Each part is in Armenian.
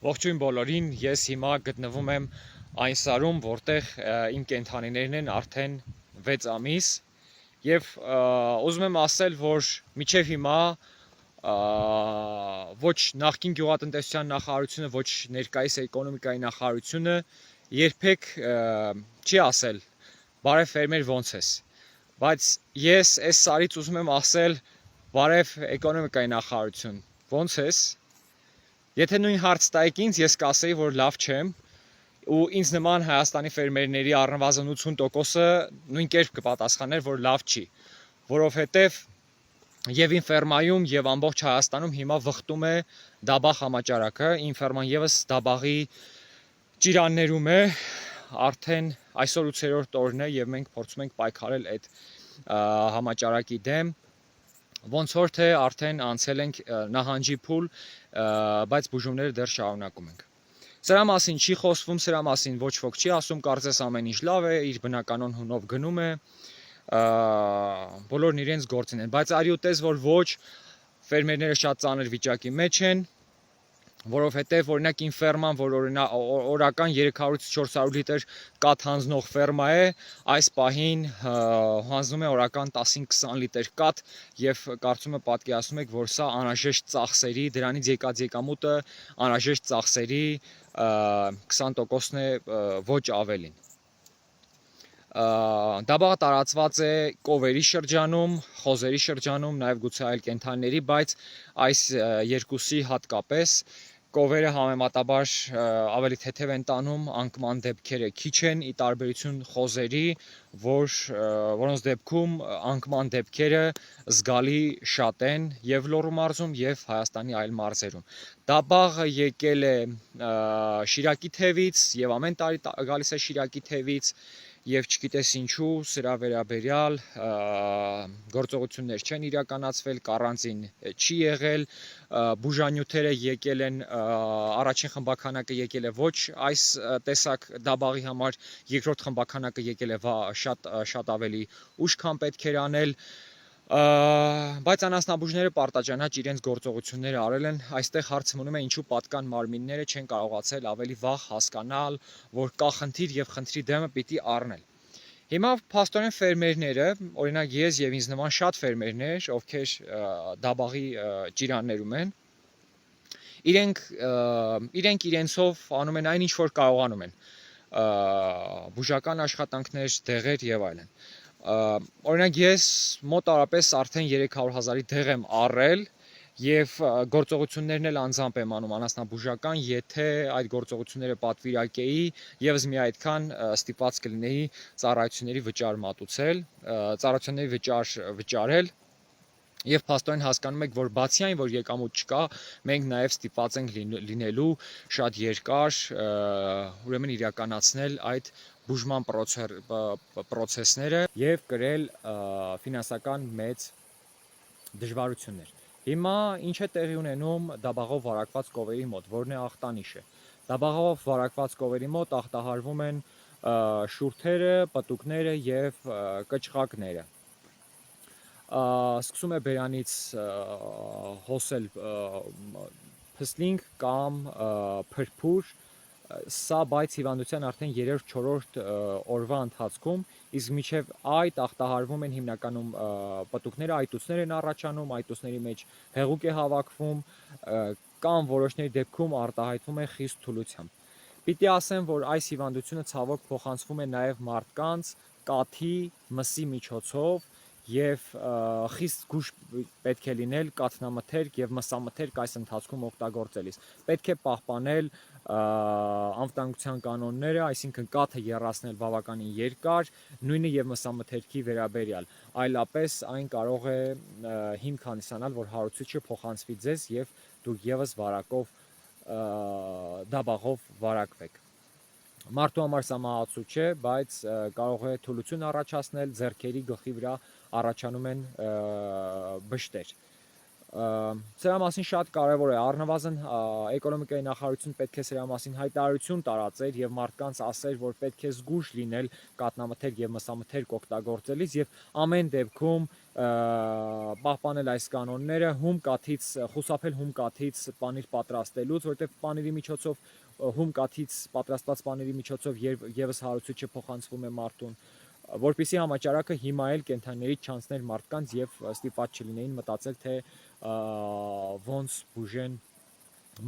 Ողջույն բոլորին, ես հիմա գտնվում եմ այն սարում, որտեղ իմ կենդանիներն են արդեն 6 ամիս եւ ուզում եմ ասել, որ միջև հիմա ոչ նախկին գյուղատնտեսության նախարարությունը, ոչ ներկայիս էկոնոմիկայի նախարարությունը երբեք չի ասել բարև ֆերմեր ոնց ես, բայց ես այս սարից ուզում եմ ասել բարև էկոնոմիկայի նախարարություն ոնց ես. Եթե նույն հարց տայիք ինձ, ես կասեի, որ լավ չեմ, ու ինձ նման Հայաստանի ֆերմերների առնվազն 80%-ը նույն կերպ կպատասխաներ, որ լավ չի, որովհետև եւ իմ ֆերմայում եւ ամբողջ Հայաստանում հիմա վխտում է դաբախ համաճարակը, իմ ֆերման եւս դաբաղի ճիրաններում է, արդեն այսօր 8-րդ օրն է եւ մենք փորձում ենք պայքարել այդ համաճարակի դեմ, ոնց որ թե արդեն անցել ենք նահանջի փուլ, բայց բուժումները դեռ շարունակում ենք։ Սրա մասին չի խոսվում, սրա մասին ոչ ոք չի ասում, կարծես ամեն ինչ լավ է, իր բնականon հունով գնում է, բոլորն իրենց գործին են, բայց արի ու տես, որ ոչ, ֆերմերները շատ ծանր վիճակի մեջ են, որովհետև օրինակ իմ ֆերման, որ օրական 300-ից 400 լիտր կաթ հանձնող ֆերմա է, այս պահին հանձնում է օրական 10-20 լիտր կաթ եւ կարծում եմ պատկերացնում եք, որ սա անհրաժեշտ ծախսերի, դրանից եկած եկամուտը անհրաժեշտ ծախսերի 20%-ն է, ոչ ավելին։ Դաբաղը տարածված է կովերի շրջանում, խոզերի շրջանում, նաև գուցե այլ կենդանիների, բայց այս երկուսի հատկապես կովերը համեմատաբար ավելի թեթև են տանում, անկման դեպքերը քիչ են, ի տարբերություն խոզերի, որոնց դեպքում անկման դեպքերը զգալի շատ են եւ Լոռու մարզում եւ Հայաստանի այլ մարզերում։ Դաբաղը եկել է Շիրակի թևից եւ ամեն տարի գալիս է Շիրակի թևից եւ չգիտես ինչու սրա վերաբերյալ գործողություններ չեն իրականացվել, կառանձին չի եղել, բուժանյութերը եկել են, առաջին խմբականակը եկել է ոչ այս տեսակ դաբաղի համար, երկրորդ խմբականակը եկել է շատ ավելի ուշ, քան պետք էր անել, բայց անասնաբուժները պարտաճանաչ իրենց գործողությունները արել են, այստեղ հարցը մնում է ինչու պատկան մարմինները չեն կարողացել ավելի վաղ հասկանալ, որ կա խնդիր եւ խնդրի դեմը պիտի առնել։ Հիմա փաստորեն ֆերմերները, օրինակ ես եւ ինձ նման շատ ֆերմերներ, ովքեր դաբաղի ճիրաններում են, իրենք իրենցով անում են այն ինչ որ կարողանում են, բուժական աշխատանքներ, դեղեր եւ այլն։ Օրինակ ես մոտարապես արդեն 300,000-ի դեղ եմ առել եւ գործողություններն էլ անձամբ եմ անում անասնաբուժական, եթե այդ գործողությունները պատվիրակեի, եւս մի այդքան ստիպված կլինեի ծառայությունների վճար մատուցել, ծառայությունների վճարել եւ փաստորեն հասկանում եք, որ բացի այն, որ եկամուտ չկա, մենք նաեւ ստիպված ենք լինելու շատ երկար ուրեմն իրականացնել այդ բուժման պրոցեսները եւ կրել ֆինանսական մեծ դժվարություններ։ Հիմա ինչ է տեղի ունենում դաբաղով վարակված կովերի մոտ, որն է ախտանիշը։ Դաբաղով վարակված կովերի մոտ ախտահարվում են շուրթերը, պտուկները եւ կճղակները։ Սկսում է բերանից հոսել փսլինգ կամ փրփուր, սա բայց հիվանդության արդեն 3-4 օրվա ընթացքում, իսկ մինչև այդ ախտահարվում են հիմնականում պտուկները, այտուցներ են առաջանում, այտուցների մեջ հեղուկ է հավաքվում կամ որոշների դեպքում արտահայտվում է խիստ թուլությամբ։ Պիտի ասեմ, որ այս հիվանդությունը ցավոք փոխանցվում է նաև մարդկանց կաթի, մսի միջոցով եւ խիստ գուշ պետք է լինել կաթնամթերք եւ մսամթերք այս ընթացքում օգտագործելիս։ Պետք է պահպանել անվտանգության կանոնները, այսինքն կաթը եռացնել բավականին երկար, նույնը եւ մսամթերքի վերաբերյալ, այլապես այն կարող է հիմք հանդիսանալ, որ հարուցիչը փոխանցվի ձեզ եւ դուք եւս վարակով դաբաղով վարակվեք։ Մարդու համար սա մահացու չէ, բայց կարող է թուլություն առաջացնել, ձեռքերի գլխի վրա առաջանում են բշտեր։ Սրա մասին շատ կարևոր է, առնվազն էկոնոմիկայի նախարարությունը պետք է սրա մասին հայտարարություն տարածեր եւ մարդկանց ասեր, որ պետք է զգույշ լինել կաթնամթերք եւ մսամթերք օգտագործելիս եւ ամեն դեպքում պահպանել այս կանոնները, խուսափել հում կաթից պանիր պատրաստելուց, որտեղ պանիրի միջոցով հում կաթից պատրաստված պանիրի միջոցով եւս հարուցիչը փոխանցվում է մարդուն, որպեսզի համաճարակը հիմա էլ կենդանիներից չանցներ մարդկանց եւ ստիպված չլինեին մտածել, թե ոնց բուժեն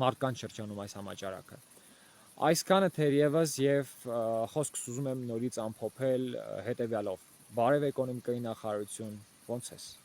մարդկանց շրջանում այս համաճարակը։ Այսքանը թերևս եւ խոսքս ուզում եմ նորից ամփոփել հետեւյալով. բարև էկոնոմիկայի նախարարություն, ոնց ես։